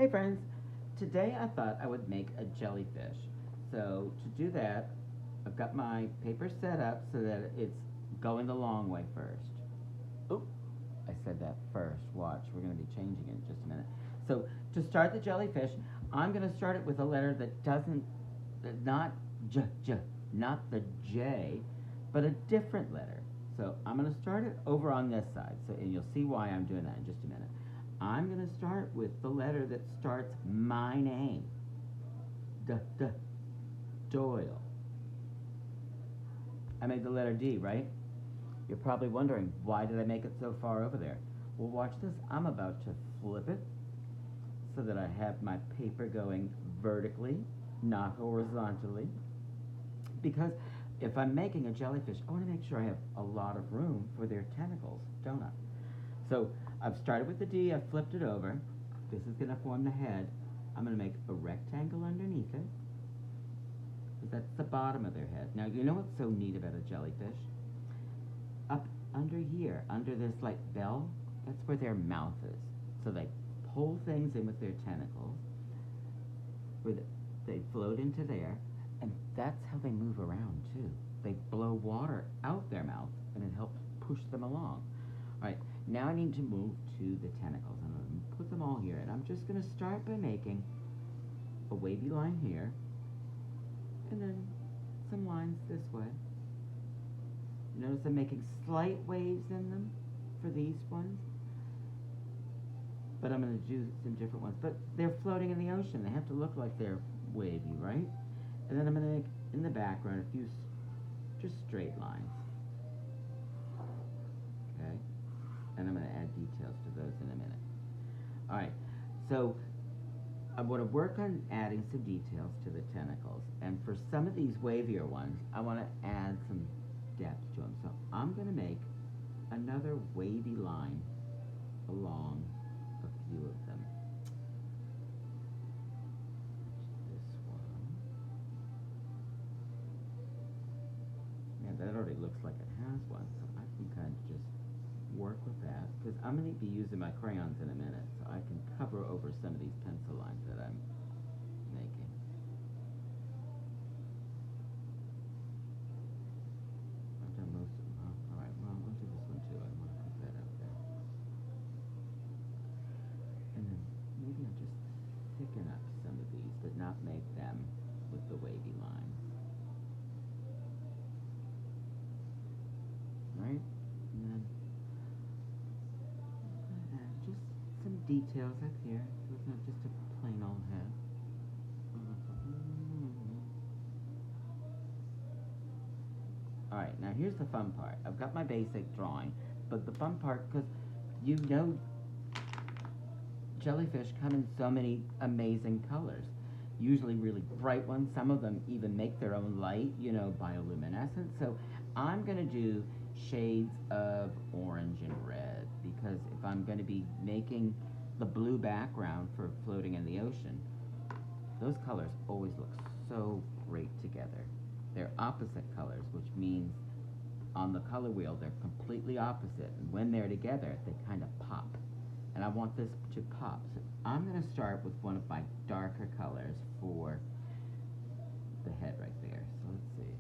Hey friends, today I thought I would make a jellyfish. So to do that, I've got my paper set up so that it's going the long way first. Oh, I said that first. Watch, we're going to be changing it in just a minute. So to start the jellyfish, I'm going to start it with a letter that doesn't, not not the J, but a different letter. So I'm going to start it over on this side. So and you'll see why I'm doing that in just a minute. I'm going to start with the letter that starts my name. Doyle. I made the letter D, right? You're probably wondering, why did I make it so far over there? Well, watch this. I'm about to flip it so that I have my paper going vertically, not horizontally. Because if I'm making a jellyfish, I want to make sure I have a lot of room for their tentacles, don't I? So I've started with the D, I've flipped it over. This is going to form the head. I'm going to make a rectangle underneath it, because that's the bottom of their head. Now, you know what's so neat about a jellyfish? Up under here, under this like bell, that's where their mouth is. So they pull things in with their tentacles, where they float into there, and that's how they move around too. They blow water out their mouth, and it helps push them along. All right, now I need to move to the tentacles. I'm going to put them all here, and I'm just going to start by making a wavy line here, and then some lines this way. Notice I'm making slight waves in them for these ones, but I'm going to do some different ones. But they're floating in the ocean. They have to look like they're wavy, right? And then I'm going to make, in the background, a few just straight lines. Okay? And I'm going to add details to those in a minute. All right, so I want to work on adding some details to the tentacles. And for some of these wavier ones, I want to add some depth to them. So I'm going to make another wavy line along a few of them. This one. Yeah, that already looks like it has one, so I can kind of just work with that, because I'm going to be using my crayons in a minute, so I can cover over some of these pencil lines that I'm making. I've done most of them, huh? Alright, well, I'll do this one too. I want to put that out there. And then maybe I'll just thicken up some of these, but not make them with the wavy lines. Right? And then just some details up here, so it's not just a plain old head. Alright, now here's the fun part. I've got my basic drawing, but the fun part, because you know jellyfish come in so many amazing colors. Usually really bright ones. Some of them even make their own light, you know, bioluminescent. So I'm going to do shades of orange and red, because if I'm going to be making the blue background for floating in the ocean, those colors always look so great together. They're opposite colors, which means on the color wheel they're completely opposite, and when they're together they kind of pop. And I want this to pop, so I'm going to start with one of my darker colors for the head right there. So let's see.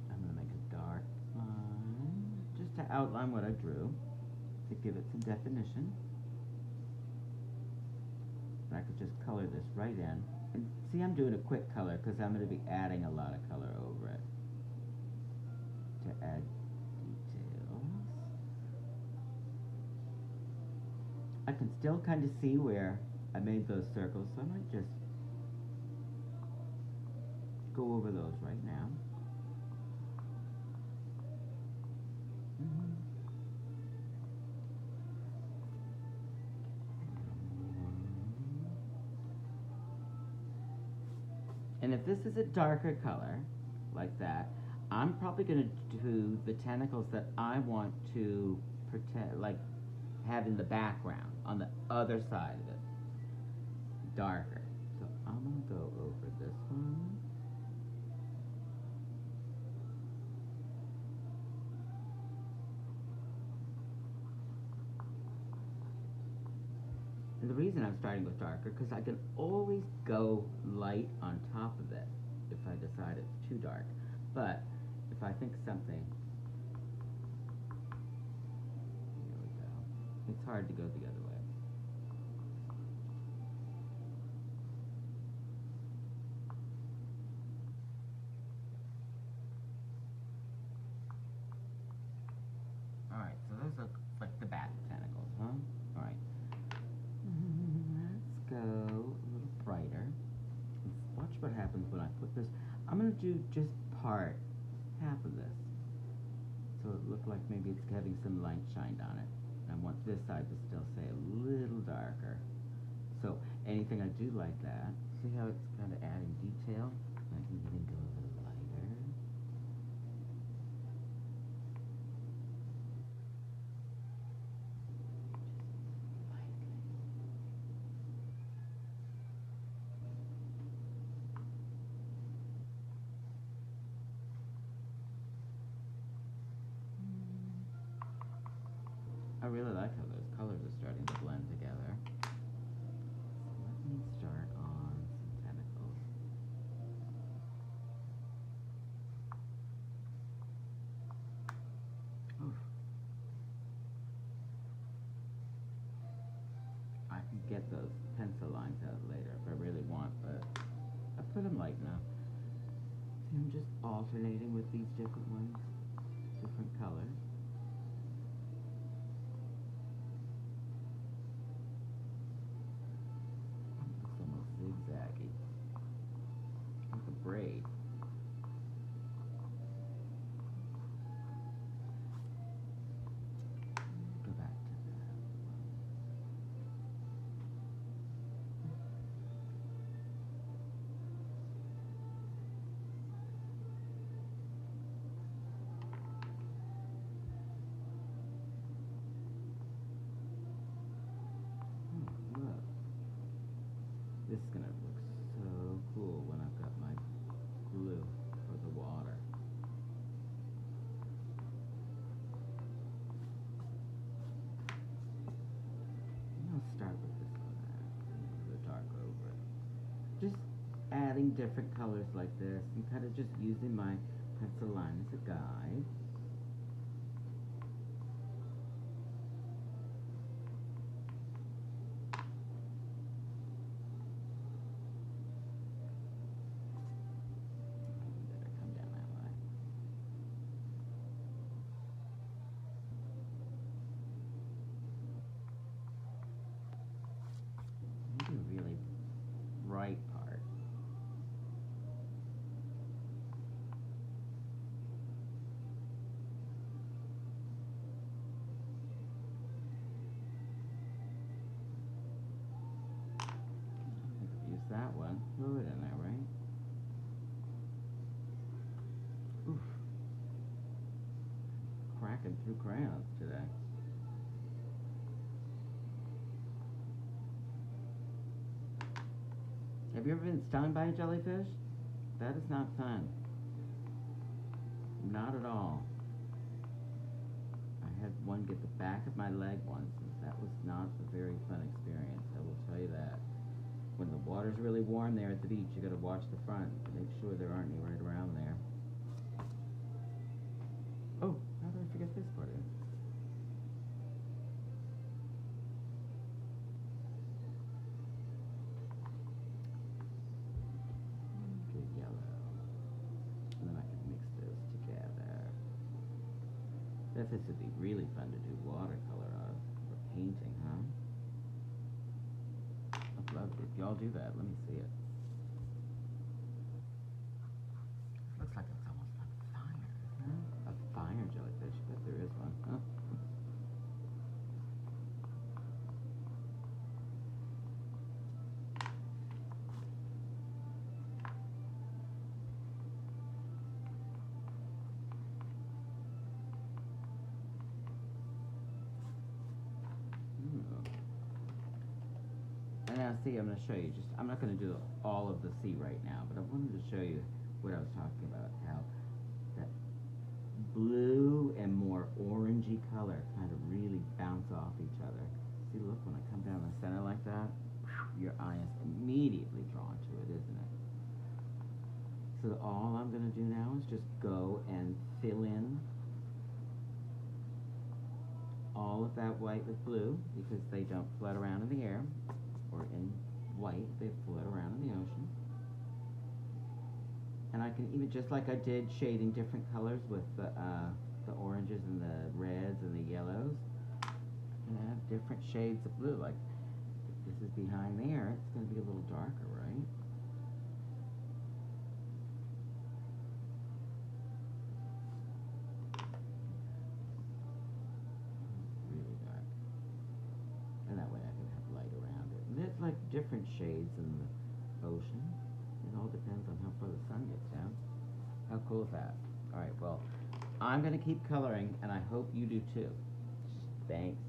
I'm going to make a dark line, just to outline what I drew, to give it some definition. And I could just color this right in. And see, I'm doing a quick color because I'm going to be adding a lot of color over it to add details. I can still kind of see where I made those circles, so I might just go over those right now. And if this is a darker color, like that, I'm probably going to do the tentacles that I want to pretend, like, have in the background, on the other side of it, darker. So I'm going to go over this one. And the reason I'm starting with darker, because I can always go light on top of it if I decide it's too dark. But if I think something, here we go. It's hard to go the other way. Alright, so those look like the bat tentacles, huh? Alright. Let's go a little brighter. Watch what happens when I put this. I'm going to do just half of this. So it looked like maybe it's having some light shined on it. And I want this side to still say a little darker. So anything I do like that, see how it's kind of adding detail? I can even go a little lighter. I really like how those colors are starting to blend together. So let me start on some tentacles. Oof. I can get those pencil lines out later if I really want, but I put them light enough. See, I'm just alternating with these different ones, different colors. Zigzaggy, like a braid. Go back to that one. Oh, look. This is gonna look so cool when I've got my glue for the water. I'll start with this one and the dark over it. Just adding different colors like this and kind of just using my pencil line as a guide. Really bright part. Use that one. Throw it in there, right? Oof. Cracking through crayons today. Have you ever been stung by a jellyfish? That is not fun. Not at all. I had one get the back of my leg once, and that was not a very fun experience, I will tell you that. When the water's really warm there at the beach, you gotta watch the front to make sure there aren't any right around there. Oh, how did I forget this part in? Good yellow. And then I can mix those together. This would be really fun to do watercolor of, or painting, huh? I'd love it. If y'all do that, let me see it. Looks like it's almost like fire, huh? A fire jellyfish, but there is one, huh? And now see, I'm going to show you, I'm not going to do all of the sea right now, but I wanted to show you what I was talking about, how that blue and more orangey color kind of really bounce off each other. See, look, when I come down the center like that, your eye is immediately drawn to it, isn't it? So all I'm going to do now is just go and fill in all of that white with blue, because they don't float around in the air or in white, they float around in the ocean. And I can even, just like I did shading different colors with the oranges and the reds and the yellows, I can have different shades of blue. Like, if this is behind there, it's going to be a little darker, right? Really dark. And that way I can have light around it. And there's like different shades in the ocean. It all depends on how far the sun gets down. How cool is that? Alright, well, I'm going to keep coloring, and I hope you do too. Thanks.